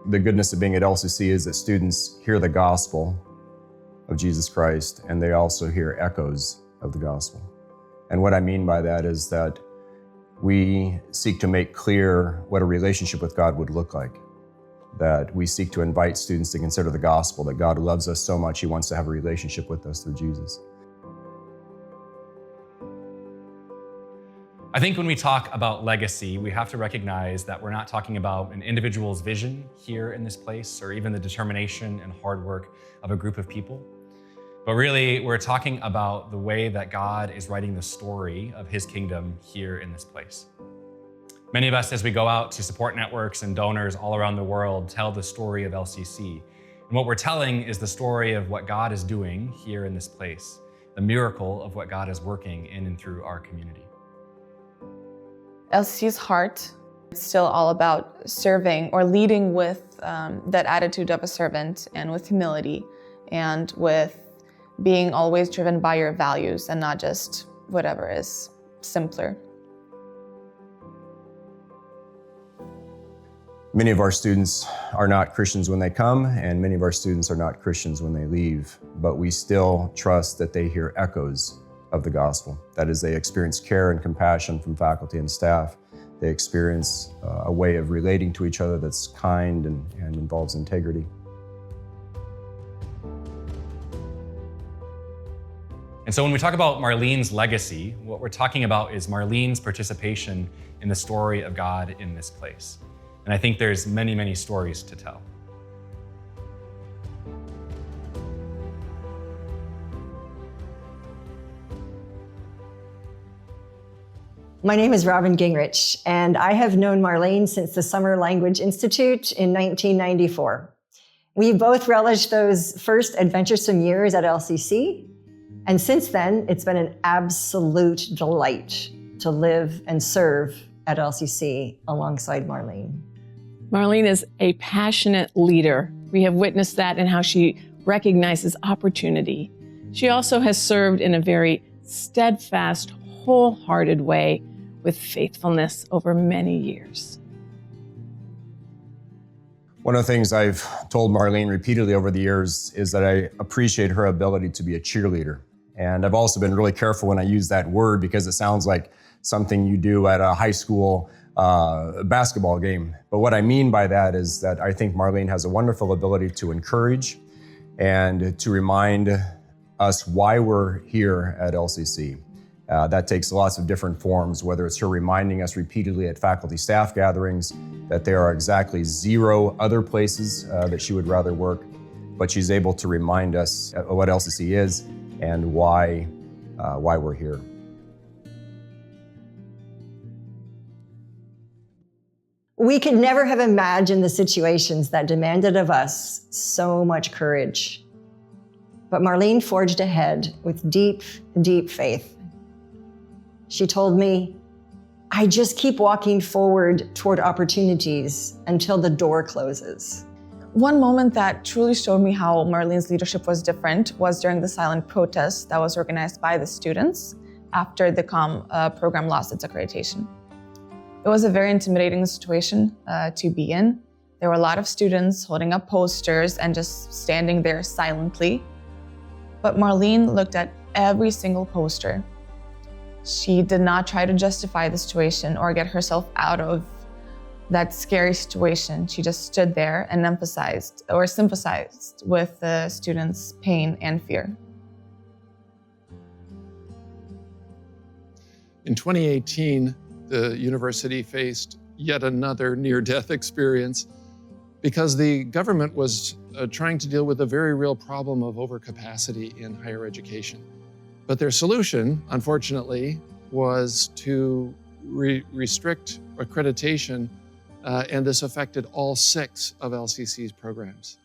The goodness of being at LCC is that students hear the gospel of Jesus Christ, and they also hear echoes of the gospel. And what I mean by that is that we seek to make clear what a relationship with God would look like. That we seek to invite students to consider the gospel, that God loves us so much, He wants to have a relationship with us through Jesus. I think when we talk about legacy, we have to recognize that we're not talking about an individual's vision here in this place, or even the determination and hard work of a group of people. But really, we're talking about the way that God is writing the story of His kingdom here in this place. Many of us, as we go out to support networks and donors all around the world, tell the story of LCC. And what we're telling is the story of what God is doing here in this place, the miracle of what God is working in and through our community. LCC's heart is still all about serving or leading with that attitude of a servant, and with humility, and with being always driven by your values and not just whatever is simpler. Many of our students are not Christians when they come, and many of our students are not Christians when they leave, but we still trust that they hear echoes of the gospel. That is, they experience care and compassion from faculty and staff. They experience a way of relating to each other that's kind and involves integrity. And so when we talk about Marlene's legacy, what we're talking about is Marlene's participation in the story of God in this place. And I think there's many, many stories to tell. My name is Robin Gingrich, and I have known Marlene since the Summer Language Institute in 1994. We both relished those first adventuresome years at LCC, and since then, it's been an absolute delight to live and serve at LCC alongside Marlene. Marlene is a passionate leader. We have witnessed that in how she recognizes opportunity. She also has served in a very steadfast, wholehearted way with faithfulness over many years. One of the things I've told Marlene repeatedly over the years is that I appreciate her ability to be a cheerleader. And I've also been really careful when I use that word, because it sounds like something you do at a high school basketball game. But what I mean by that is that I think Marlene has a wonderful ability to encourage and to remind us why we're here at LCC. That takes lots of different forms, whether it's her reminding us repeatedly at faculty staff gatherings that there are exactly 0 other places that she would rather work, but she's able to remind us what LCC is and why we're here. We could never have imagined the situations that demanded of us so much courage. But Marlene forged ahead with deep, deep faith. She told me, I just keep walking forward toward opportunities until the door closes. One moment that truly showed me how Marlene's leadership was different was during the silent protest that was organized by the students after the program lost its accreditation. It was a very intimidating situation to be in. There were a lot of students holding up posters and just standing there silently. But Marlene looked at every single poster. She did not try to justify the situation or get herself out of that scary situation. She just stood there and emphasized or sympathized with the students' pain and fear. In 2018, the university faced yet another near-death experience because the government was trying to deal with a very real problem of overcapacity in higher education. But their solution, unfortunately, was to restrict accreditation, and this affected all 6 of LCC's programs.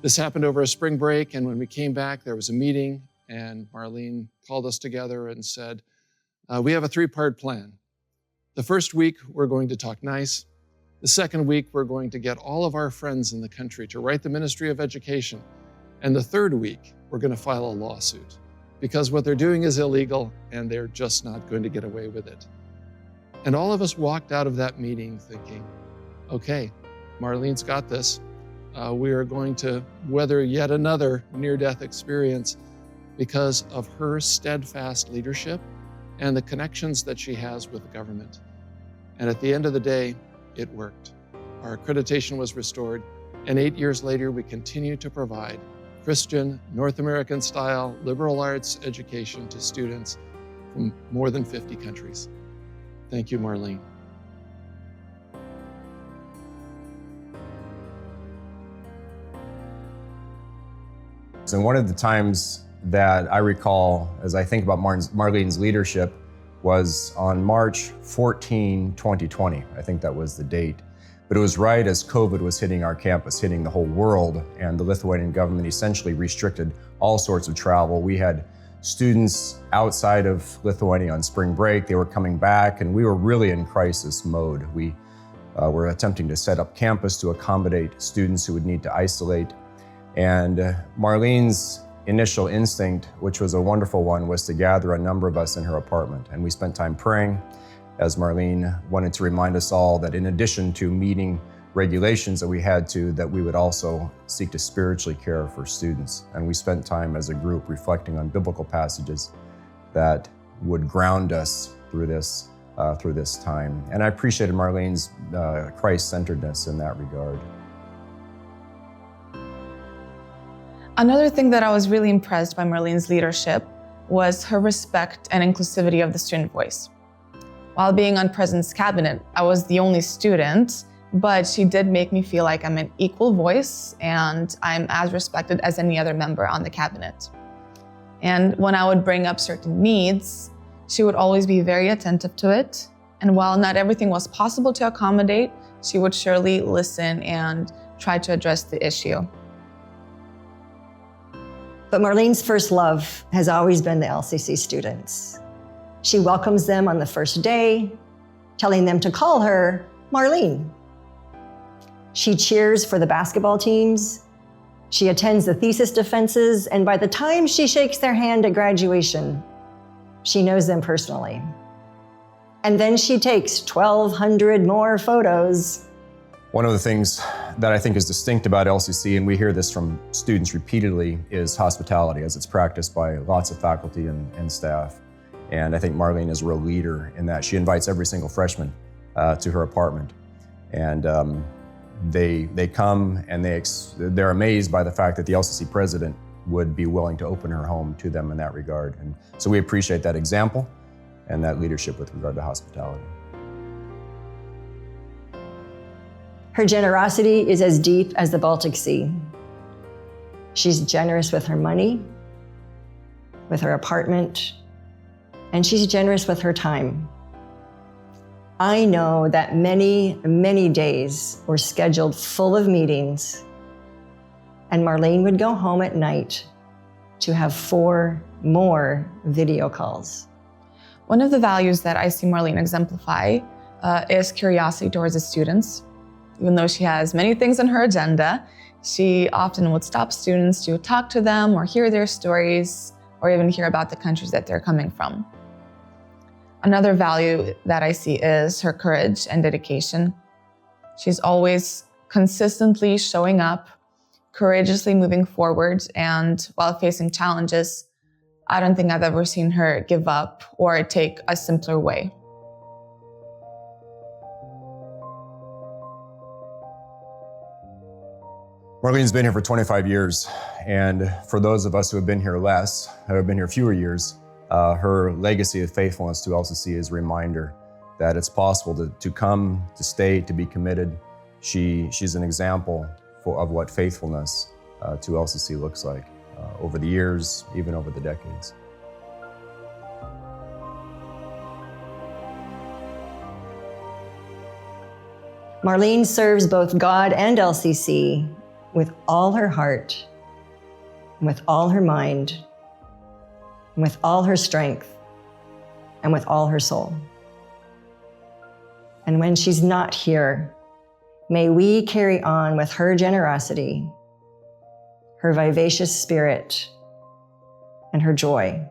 This happened over a spring break, and when we came back, there was a meeting, and Marlene called us together and said, we have a 3-part plan. The first week, we're going to talk nice. The second week, we're going to get all of our friends in the country to write the Ministry of Education. And the third week, we're going to file a lawsuit, because what they're doing is illegal and they're just not going to get away with it. And all of us walked out of that meeting thinking, okay, Marlene's got this. we are going to weather yet another near-death experience because of her steadfast leadership and the connections that she has with the government. And at the end of the day, it worked. Our accreditation was restored, and 8 years later, we continue to provide Christian, North American-style liberal arts education to students from more than 50 countries. Thank you, Marlene. And one of the times that I recall as I think about Marlene's leadership was on March 14, 2020. I think that was the date. But it was right as COVID was hitting our campus, hitting the whole world, and the Lithuanian government essentially restricted all sorts of travel. We had students outside of Lithuania on spring break. They were coming back, and we were really in crisis mode. We were attempting to set up campus to accommodate students who would need to isolate. And Marlene's initial instinct, which was a wonderful one, was to gather a number of us in her apartment. And we spent time praying as Marlene wanted to remind us all that in addition to meeting regulations that we had to, that we would also seek to spiritually care for students. And we spent time as a group reflecting on biblical passages that would ground us through this time. And I appreciated Marlene's Christ-centeredness in that regard. Another thing that I was really impressed by Marlene's leadership was her respect and inclusivity of the student voice. While being on President's cabinet, I was the only student, but she did make me feel like I'm an equal voice and I'm as respected as any other member on the cabinet. And when I would bring up certain needs, she would always be very attentive to it. And while not everything was possible to accommodate, she would surely listen and try to address the issue. But Marlene's first love has always been the LCC students. She welcomes them on the first day, telling them to call her Marlene. She cheers for the basketball teams. She attends the thesis defenses, and by the time she shakes their hand at graduation, she knows them personally. And then she takes 1,200 more photos. One of the things that I think is distinct about LCC, and we hear this from students repeatedly, is hospitality, as it's practiced by lots of faculty and staff. And I think Marlene is a real leader in that. She invites every single freshman to her apartment. And they come and they're amazed by the fact that the LCC president would be willing to open her home to them in that regard. And so we appreciate that example and that leadership with regard to hospitality. Her generosity is as deep as the Baltic Sea. She's generous with her money, with her apartment, and she's generous with her time. I know that many, many days were scheduled full of meetings, and Marlene would go home at night to have 4 more video calls. One of the values that I see Marlene exemplify is curiosity towards the students. Even though she has many things on her agenda, she often would stop students to talk to them or hear their stories or even hear about the countries that they're coming from. Another value that I see is her courage and dedication. She's always consistently showing up, courageously moving forward, and while facing challenges, I don't think I've ever seen her give up or take a simpler way. Marlene's been here for 25 years, and for those of us who have been here less, who have been here fewer years, her legacy of faithfulness to LCC is a reminder that it's possible to come, to stay, to be committed. She's an example of what faithfulness to LCC looks like over the years, even over the decades. Marlene serves both God and LCC with all her heart, with all her mind, with all her strength, and with all her soul. And when she's not here, may we carry on with her generosity, her vivacious spirit, and her joy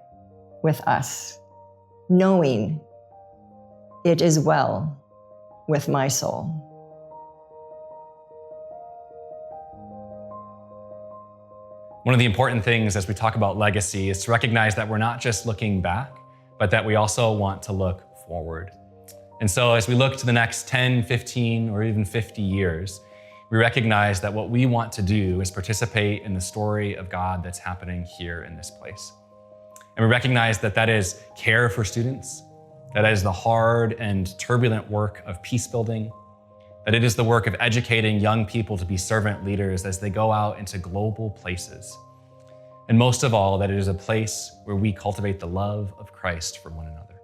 with us, knowing it is well with my soul. One of the important things as we talk about legacy is to recognize that we're not just looking back, but that we also want to look forward. And so as we look to the next 10, 15, or even 50 years, we recognize that what we want to do is participate in the story of God that's happening here in this place. And we recognize that that is care for students, that is the hard and turbulent work of peace building, that it is the work of educating young people to be servant leaders as they go out into global places. And most of all, that it is a place where we cultivate the love of Christ for one another.